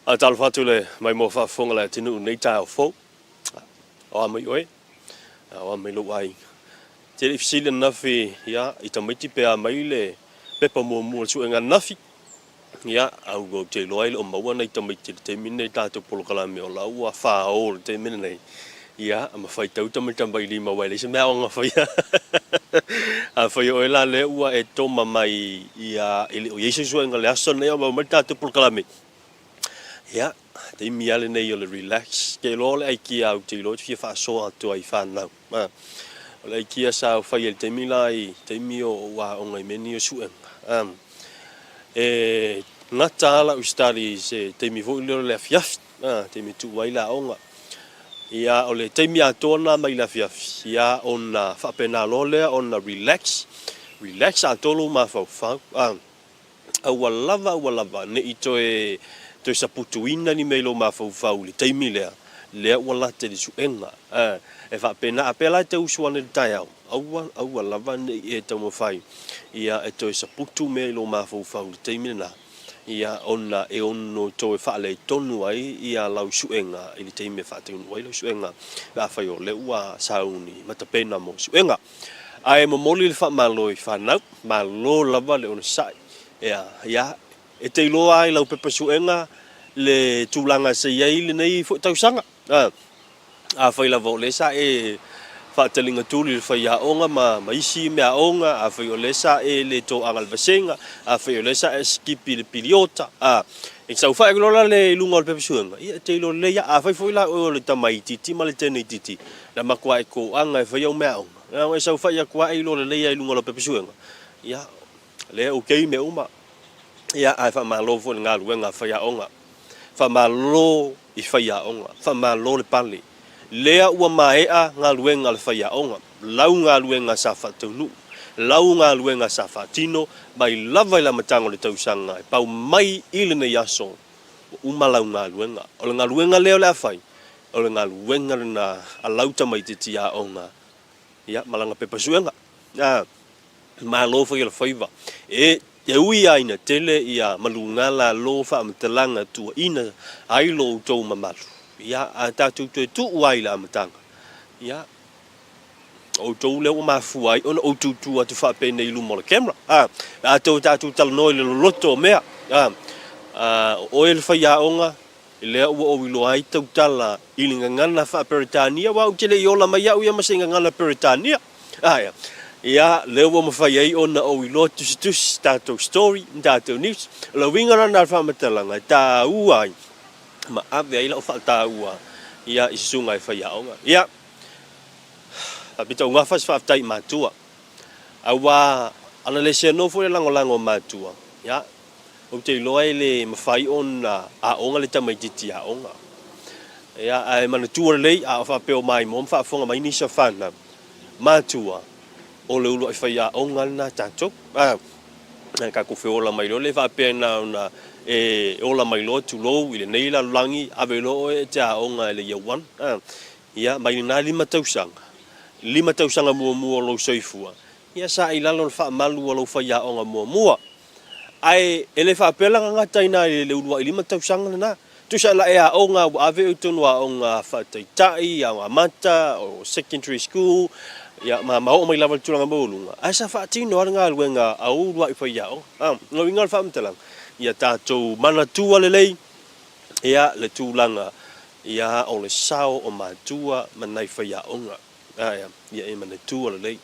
A tal fatu le mai mo fa fonga le tinu nei tau fo. O mai oi. O mai lo ai. Te le fisile nafi ya I tamiti pe a mai le pepa mo mo su nga nafi. Ya au go te loai o maua nei tamiti te mine tatu polo kala me o la ua fa o te mine nei. Ya ma fai tau tamita mai lima wai le se mea o nga fai. A fai o la le ua e toma mai ya ile o yesu su nga le aso nei o mai tatu polo kala me. Ya, te miale nei o le relax. Ke lo le aiki au te lo te fa so atu ai fa na. O le aiki sa fa ye te milai, te mio wa o ngai meni o suen. Ngata u study se te mi vo le fiaf. Te mi tu wai la onga. Ia o le te mi atona mai la fiaf. Ia ona fa pena lo le ona relax. Relax atolo ma fa fa. Au lava ne ito to saputuina ni melo mafau le taimi le wala te suenga e fa pena apela te usuana Taeao au lava ne e tamo fai ia e to saputu melo mafau le taimi na ia ona e ono to e fa le tonu ai ia lau suenga i le taimi fa te wai lau suenga va fai o le ua sauni mata pena mo suenga ai mo moli le fa malo I fa na malo lava le ona sai ia e te loa ai lau pepa suenga le tulanga se yai le nei fo tau sanga a fai la vo le sa e fa telinga tuli le fai a onga ma isi me a onga a fai o le sa e le to angal vasenga a fai o le sa e skipi le piliota e sa fa lola le lunga le pepa suenga ia te lo le ya a fai foi la o le tamai titi ma le tene titi la makwa e ko anga e fai o me a onga e sa fa ya kwa e lo le ya lunga le pepa suenga ia le okay me uma ia ai fa malo fo nga luenga fa ya onga fa malo I fa ya onga fa malo le pali lea ua maea nga luenga le fa ya onga lau nga luenga sa fa tunu lau nga luenga sa fa tino mai lava la matango le tausanga e pau mai ile ne yaso uma lau nga luenga o le nga luenga leo le afai o le nga luenga na alauta mai te tia onga ia malanga pepa suenga malo fa ile faiva e ui aina tele ia malunga la lo fa mtalanga tu ina ai lo to mamalu ia ata tu wai la matanga ia o to le o mafuai on o tu atu fa pe nei lu mo le camera ato tatu tal no le loto mea o el fa ya onga le o lo ai tu tala ilinga ngana fa peritania wa utile yola mai ya uya masinga ngana peritania ia lewa mo fai ai ona o ilo tu stato story stato news lo winga na fa matalanga ta uai ma ave ai lo fa ta ua ia isunga fai aonga ia apita unga fa tai matua awa ana le se no fo lango matua ia o te loai le mafai ona a onga le tamai titi a onga ia ai mana tua le a fa pe o mai mom fa fonga mai ni sa fana matua o le ulo fai a onga na tato ka ko fe ola mai lo le fa pena na ola mai lo tu lo ile nei la langi ave lo e ta onga le yewan ia mai na lima tausanga mo lo soifua ia sa ila lo fa malu lo fai a onga mo ai ele fa pela nga taina le ulo lima tausanga na tu sa la e a onga ave utunu a onga fa tai a mata o secondary school ia ma o mai lava tulanga bolunga asa fa tino nga luenga au wa fa yao no ingal fa mtelang ia tatou mana tua lelei ia le tulanga ia o le sao o matua manai fa yaonga ia e mana tua lelei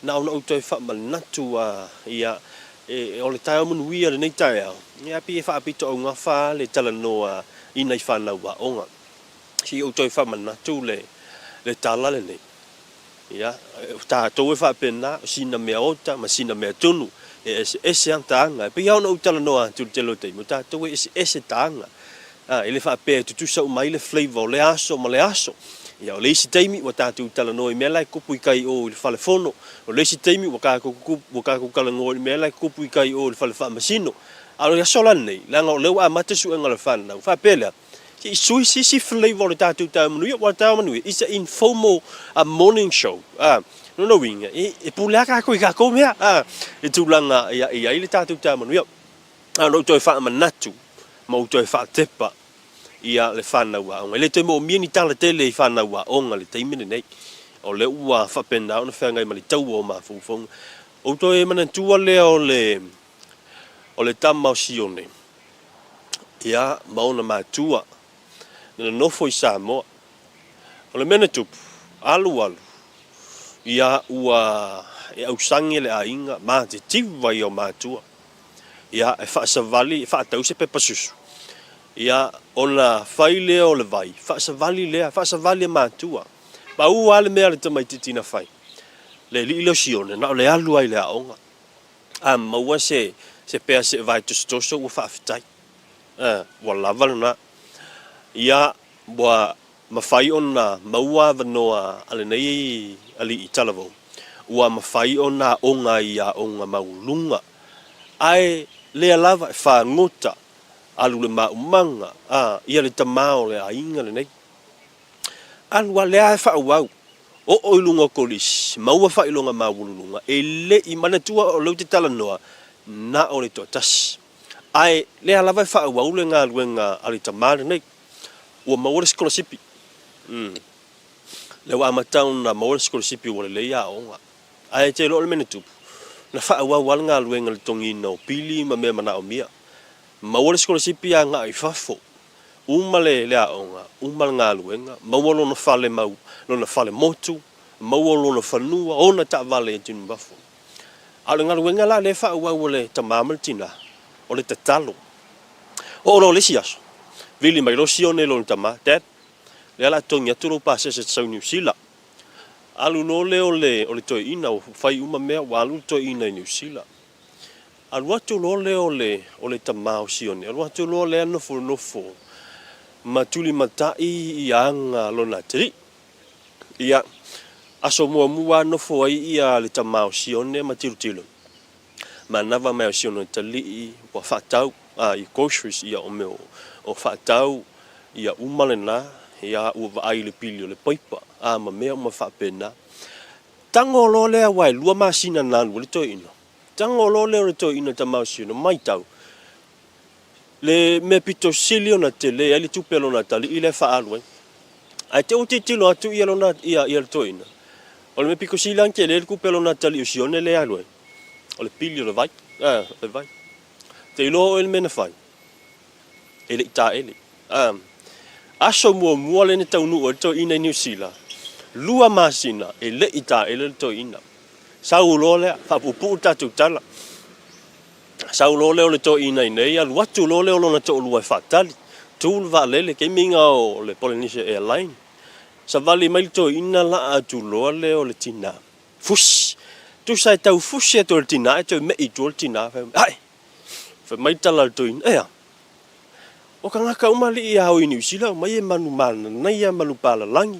na ona o toi fa manatua ia o le Taeao Manuia le nei Taeao ia pi fa pito nga fa le tala noa inai fa na wa onga si o toi fa manatu le tala le nei ia ta to fa pena sina me ota ma sina me tunu ese antanga pe ia no tala noa tu te lo te muta to ese tanga ele fa pe tu sa mai le flavor le aso ma le aso ia o le si taimi wa ta tu tala noa me la kupu kai o le fale fono o le si taimi wa ka ku kala ngoi me la kupu kai o le fale fa masino alo ya solane la ngo le wa mate su ngala fa na fa pela si flavor le tatu Taeao Manuia wa Taeao Manuia it's an informal morning show no winga e pula ka ko mea e tulanga ia le tatu Taeao Manuia no toi fa manatu mo toi fa tepa ia le whanau a onga. Le te mo mia ni tala tele i whanau a onga le teimene nei. O le ua whapena o na whengai mali tau o ma fufonga. O to e mana tua lea o le tama o sione. Ia maona mātua. Nana nofo i Samoa. O le mena tupu. Alu. Ia ua e au sangi le a inga. Mā te tiwa i o mātua. Ia e whaasavali, e whaatau se pepa susu. Ia ona whai lea o le vai. Whaasavali lea, whaasavali e mātua. Ma ua ale mea le tamai titina whai. Le li ilo sione, na o le alu ai le aonga. Maua se pea se vai tostoso ua whaafitai. Ua lava na. Ia ua mawhai ona maua vanoa ale nei ali i talavou. Ua mawhai ona onga i a onga maulunga. Ai lea lava e whaangota alu le maumanga. Ia le tamao le a inga le nei. Alua lea e whaauau. O ilunga kolis, maua whailonga maulunga. E le i manatua o lau te tala noa, na o le toa tas. Ai, lea lava e whaauau le ngā luenga ali tamare nei. Ua maua scholarship. Le wa amatau na maua scholarship ua le leia onga. Ai, te lo le mene tupu. Na whaauau ala ngā luenga le tongina o pili ma mea mana o mia. Maua scholarship a ngā i whafo. Uma le aonga, uma ngā luenga, maua lona whale mau, lona whale motu, maua lona whanua, ona ta vale e tinu bafo. Ale ngā luenga la le whaauau le tamamal tina, o le tatalo. O lo le siaso, vili mai lo sione lona tama, dad, le ala tongi aturo pa se tsau New Zealand. Alu no le o le toi ina, o whai uma mea, walu toi ina i New Zealand. Alu atu lo le o le tamao sione, alu atu lo le nofo. Matuli matai i anga lona tiri. Ia aso mua nofo ai ia le tamao sione matilutilo. Manava mai sione tali i wa whatau i groceries ia o meo o whatau ia umalena ia ua ai le pili o le paipa ma mea uma whapena. Tango lo lea wai lua masina nanu le toi ino. Tango lo lea le toi ino tamao sione mai tau. Le me pito silio na tele ali tupelo na tali ile fa alwe ai te uti tilo atu ia lona ia le toina o le me piko silan ke le kupelo na tali usione le alwe o le pilio le vai le vai te lo el mena fai ele ta ele aso mo le ne tau nu o to ina New Zealand lua masina ele ita ele to ina saulo le fa pupu tatu tala Saulo leo le to ina nei alu atu lo leo lona to lua fatali tul va lele ke minga o le Polynesia Airline sa vali mai to ina la atu lo leo le tina fus tu sai tau fus e to le tina to me i to le tina ai fa mai tala to ina o kanga ka umali ia o New Zealand mai e manu mana nei ia manu pala langi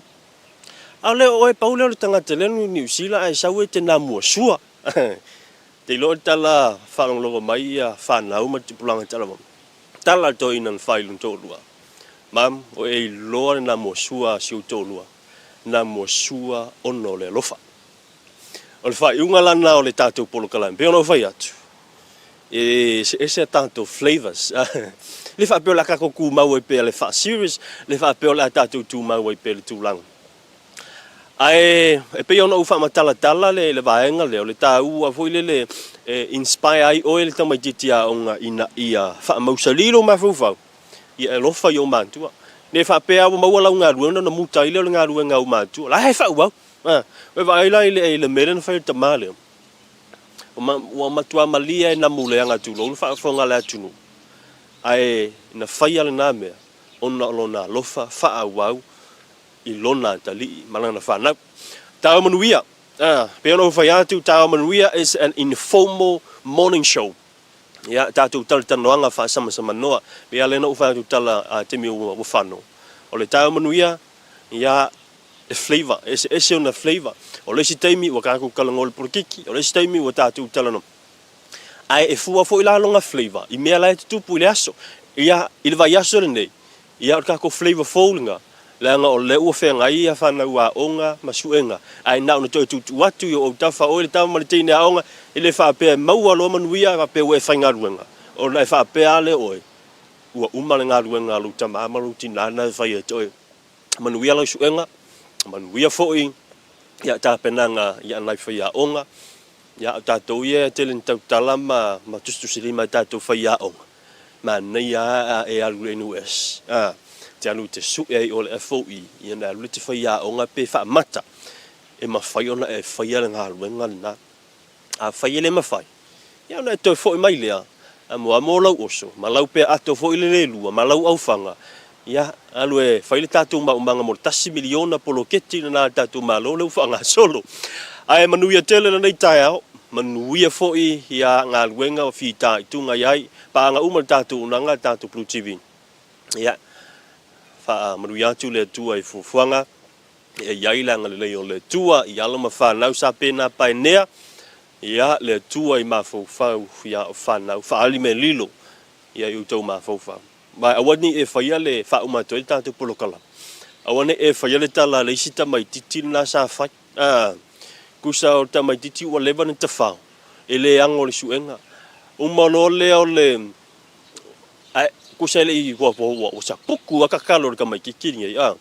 ale o e paule le tanga te le New Zealand ai sa we te na mo sua Te lo tala whalong logo mai a whanau ma tipulanga tala mam. Tala to inan whailun tōlua. Mam, o e loa na mo sua siu tōlua. Na mo sua ono le lofa. O le whai unga lana o le tātou polo kalami. Peo no whai atu. E se tātou flavors. Le wha peo la kako ku mau e pea le wha series. Le wha peo la tātou tū mau e pea le tūlanga. Ai e pe ona ufa matala tala le vaenga le tau a foi le inspire ai o le tamai titia onga ina ia fa mausalilo ma fufa ia lo fa yo mantua ne fa pe a mo la nga ruona no muta ile nga ruenga o mantua la fa wa we vai la le meren fa tamale o matua malia na mule anga tu lo fa fonga la tunu ai na fa ia na me ona lona lofa fa wa I lona tali malana whanau. Taeao Manuia. Peono whaiatu, Taeao Manuia is an informal morning show. Ia, tātou tala tanoanga wha sama noa. Pea lena uwhaiatu tala temi o whano. O le Taeao Manuia, ia, e flavor, ese ona flavor. O le si teimi, wa kāku kalangole porokiki, o le si teimi, wa tātou tala no. Ai, e fua fo ila longa flavor. I mea lai te tupu ile aso. Ia, ile vai aso le nei. Ia, o kāko flavor foulinga. Langa o le ua whenga ia whanau a onga masuenga. Ai nao na toi tutu watu i o tafa o le tau maritine a onga i le whapea maua lo manuia whapea ue whaingaruenga. O le whapea le oe. ua uma le galuega lou tamā lou tinana fai toe manuia lau suʻega manuia foʻi ia tapenaga ia nai faiaʻoga ia o tatou ia tele ni tautala ma tusitusili mai tatou faiaʻoga manai a e alu le US te alu te suʻe ai o le foʻi ia na alu le te faiaʻoga pe faamata e mafai ona e faia le galuega lenā a faia le mafai ia ona e toe foʻi mai lea mo lau oso ma lau pe ato foʻi le lelua ma lau aufaga ia alu e fai le tatou maumaga mo le tasi miliona poloketi lana tatou malo le ufaagasolo ae manuia tele lanei taeao manuia foʻi ia galuega o fitaʻituga iai paaga uma le tatou unaga tatou Blue TV ia manuia atu le atua i fuafuaga e iai le agalelei o le atua i ala ma fanau sa pena paenea ia le atua i mafaufau ia o fanau faali me lilo ia i outou mafaufau ma auani e faia le faaumatua i le tatou polokala auani e faia le tala leisi tamaitiiti lana sa fai kusa o tamaitiiti ua leva na tafao e le aga o le suʻega uma lo lea o le kusa e leʻi ua sapuku akakalo le kamaikikini ai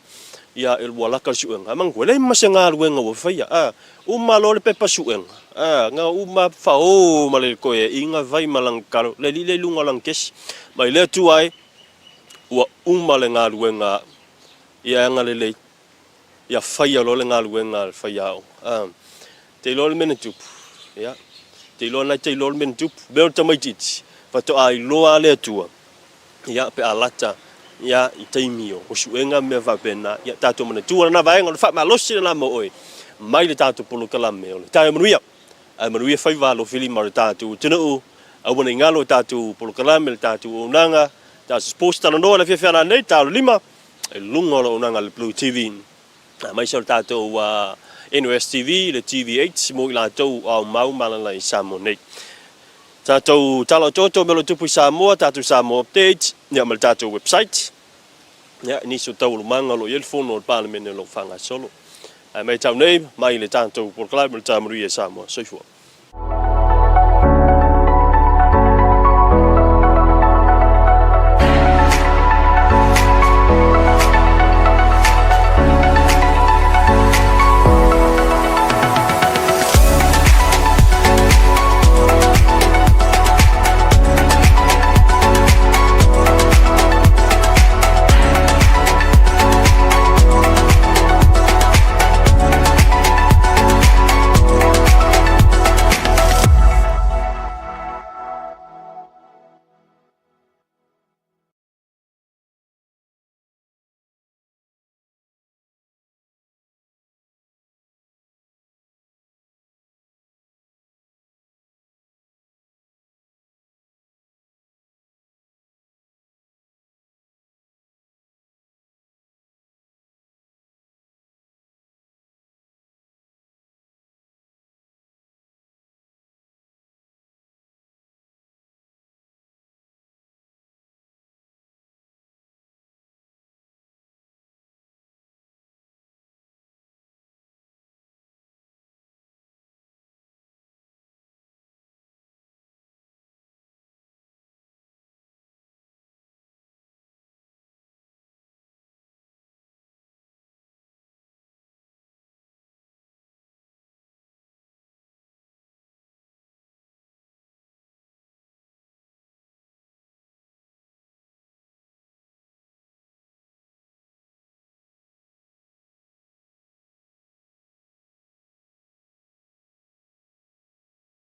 ia e ua laka le suʻega magua lei mase galuega ua faia uma lo le pepa suʻega ga uma faō ma le koeaʻiga vai ma lagakalo le lii le luga o lagakesi mai le atua ai ua uma le galuega ia agalelei ia faia lo le galuega le faiaʻo te ilo le mena tupu ia te ilo nai te ilo le mena tupu mea o tamaitiiti fatoʻailoa le atua ia pe alata ia i taimio o suʻega mea faapena ia tatou manatua lana vaega o le faamalosi lana mo oe mai le tatou polokalame o le Taeao Manuia ae manuia fai valofili ma le tatou tunuu aua nei galo o tatou polokalame le tatou aunaga tatou sports talanoa le feafeana nei talolima e luga o le aunaga le Blue TV mai sa o le tatou NOS TV le TV8 mo i latou aumau malalai Samoa nei tatou tala o toto me lo tupu i Samoa tatou Samoa update ia ma le tatou website ia nisi o taulumaga lo ia le fono o le palemene lo faagasolo mai tau nei mai le tatou polokalame le Taeao Manuia Samoa soifua